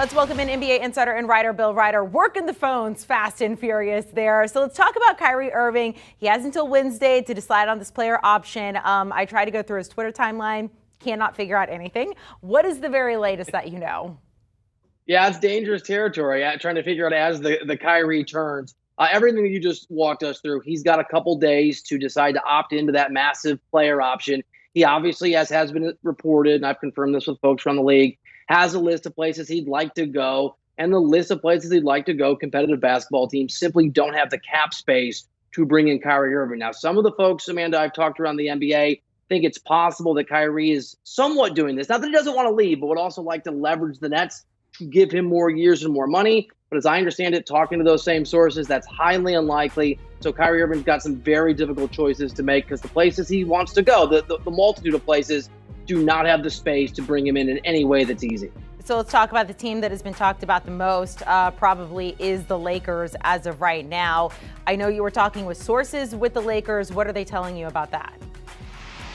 Let's welcome in NBA insider and writer Bill Reiter, working the phones fast and furious there. So let's talk about Kyrie Irving. He has until Wednesday to decide on this player option. I tried to go through his Twitter timeline, cannot figure out anything. What is the very latest that you know? Yeah, it's dangerous territory. Trying to figure out as the Kyrie turns. Everything that you just walked us through, he's got a couple days to decide to opt into that massive player option. He obviously, as has been reported, and I've confirmed this with folks around the league, has a list of places he'd like to go. And the list of places he'd like to go, competitive basketball teams simply don't have the cap space to bring in Kyrie Irving. Now, some of the folks, Amanda, I've talked around the NBA, think it's possible that Kyrie is somewhat doing this. Not that he doesn't want to leave, but would also like to leverage the Nets to give him more years and more money. But as I understand it, talking to those same sources, that's highly unlikely. So Kyrie Irving's got some very difficult choices to make because the places he wants to go, the multitude of places, do not have the space to bring him in any way that's easy. So let's talk about the team that has been talked about the most, probably is the Lakers as of right now. I know you were talking with sources with the Lakers. What are they telling you about that?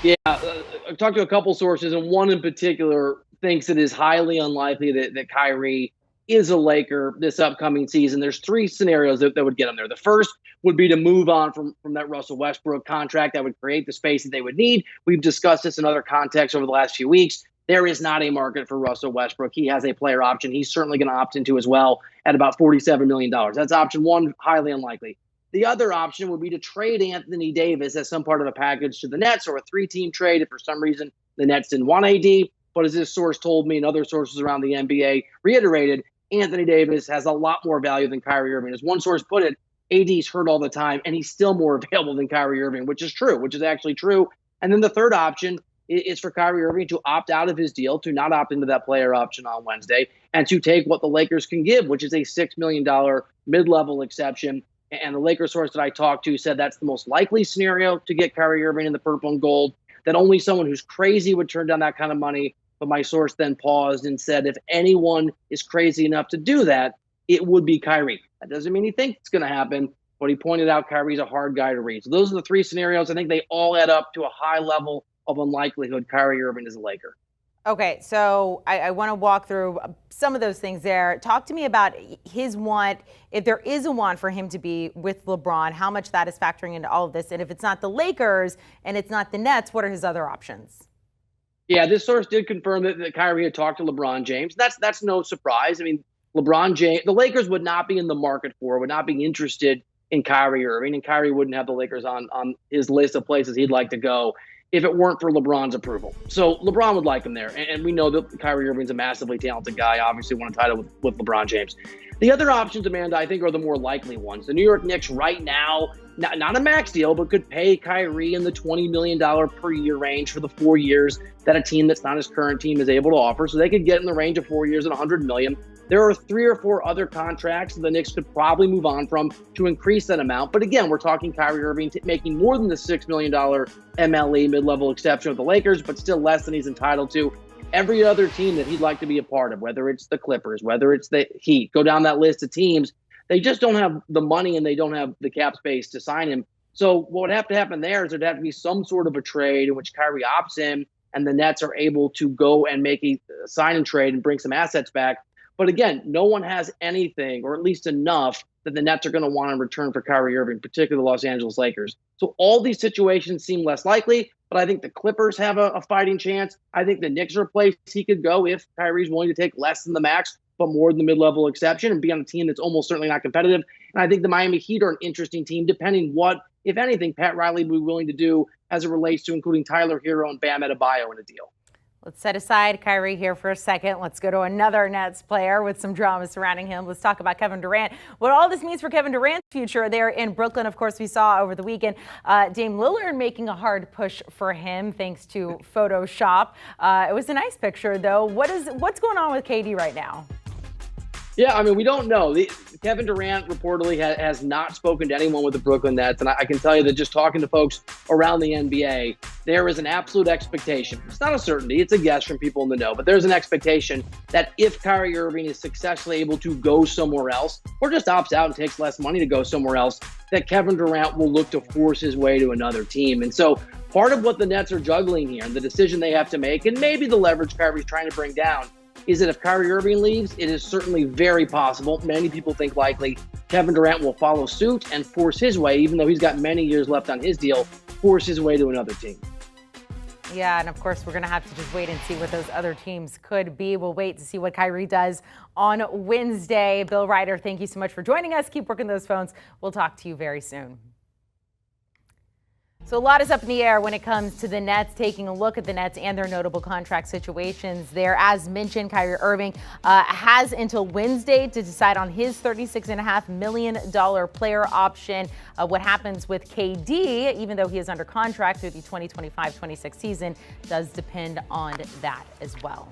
Yeah, I've talked to a couple sources, and one in particular thinks it is highly unlikely that Kyrie is a Laker this upcoming season. There's three scenarios that would get him there. The first would be to move on from that Russell Westbrook contract. That would create the space that they would need. We've discussed this in other contexts over the last few weeks. There is not a market for Russell Westbrook. He has a player option he's certainly going to opt into as well at about $47 million. That's option one, highly unlikely. The other option would be to trade Anthony Davis as some part of a package to the Nets, or a three-team trade if for some reason the Nets didn't want AD. But as this source told me and other sources around the NBA reiterated, Anthony Davis has a lot more value than Kyrie Irving. As one source put it, AD's hurt all the time, and he's still more available than Kyrie Irving, which is true, which is actually true. And then the third option is for Kyrie Irving to opt out of his deal, to not opt into that player option on Wednesday, and to take what the Lakers can give, which is a $6 million mid-level exception. And the Lakers source that I talked to said that's the most likely scenario to get Kyrie Irving in the purple and gold, that only someone who's crazy would turn down that kind of money. But my source then paused and said, if anyone is crazy enough to do that, it would be Kyrie. That doesn't mean he thinks it's going to happen, but he pointed out Kyrie's a hard guy to read. So those are the three scenarios. I think they all add up to a high level of unlikelihood Kyrie Irving is a Laker. Okay, so I want to walk through some of those things there. Talk to me about his want, if there is a want for him to be with LeBron, how much that is factoring into all of this. And if it's not the Lakers and it's not the Nets, what are his other options? Yeah, this source did confirm that Kyrie had talked to LeBron James. That's no surprise. I mean, LeBron James, the Lakers would not be in the market would not be interested in Kyrie Irving, and Kyrie wouldn't have the Lakers on his list of places he'd like to go if it weren't for LeBron's approval. So LeBron would like him there. And we know that Kyrie Irving's a massively talented guy, obviously won a title with LeBron James. The other options, Amanda, I think are the more likely ones. The New York Knicks right now, not a max deal, but could pay Kyrie in the $20 million per year range for the 4 years that a team that's not his current team is able to offer. So they could get in the range of 4 years and $100 million. There are 3 or 4 other contracts that the Knicks could probably move on from to increase that amount. But again, we're talking Kyrie Irving making more than the $6 million MLE mid-level exception with the Lakers, but still less than he's entitled to. Every other team that he'd like to be a part of, whether it's the Clippers, whether it's the Heat, go down that list of teams, they just don't have the money and they don't have the cap space to sign him. So what would have to happen there is there'd have to be some sort of a trade in which Kyrie opts in and the Nets are able to go and make a sign and trade and bring some assets back. But again, no one has anything, or at least enough, that the Nets are going to want in return for Kyrie Irving, particularly the Los Angeles Lakers. So all these situations seem less likely, but I think the Clippers have a fighting chance. I think the Knicks are a place he could go if Kyrie's willing to take less than the max, but more than the mid-level exception, and be on a team that's almost certainly not competitive. And I think the Miami Heat are an interesting team, depending what, if anything, Pat Riley would be willing to do as it relates to including Tyler Hero and Bam Adebayo in a deal. Let's set aside Kyrie here for a second. Let's go to another Nets player with some drama surrounding him. Let's talk about Kevin Durant. What all this means for Kevin Durant's future there in Brooklyn. Of course, we saw over the weekend Dame Lillard making a hard push for him thanks to Photoshop. It was a nice picture, though. What's going on with KD right now? Yeah, I mean, we don't know. Kevin Durant reportedly has not spoken to anyone with the Brooklyn Nets. And I can tell you that just talking to folks around the NBA, there is an absolute expectation. It's not a certainty. It's a guess from people in the know. But there's an expectation that if Kyrie Irving is successfully able to go somewhere else, or just opts out and takes less money to go somewhere else, that Kevin Durant will look to force his way to another team. And so part of what the Nets are juggling here and the decision they have to make, and maybe the leverage Kyrie's trying to bring down, is that if Kyrie Irving leaves, it is certainly very possible, many people think likely, Kevin Durant will follow suit and force his way, even though he's got many years left on his deal, force his way to another team. Yeah, and of course, we're going to have to just wait and see what those other teams could be. We'll wait to see what Kyrie does on Wednesday. Bill Reiter, thank you so much for joining us. Keep working those phones. We'll talk to you very soon. So a lot is up in the air when it comes to the Nets. Taking a look at the Nets and their notable contract situations there. As mentioned, Kyrie Irving has until Wednesday to decide on his $36.5 million player option. What happens with KD, even though he is under contract through the 2025-26 season, does depend on that as well.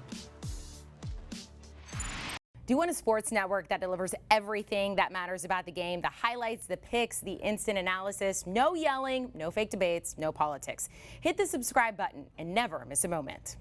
Do you want a sports network that delivers everything that matters about the game? The highlights, the picks, the instant analysis, no yelling, no fake debates, no politics. Hit the subscribe button and never miss a moment.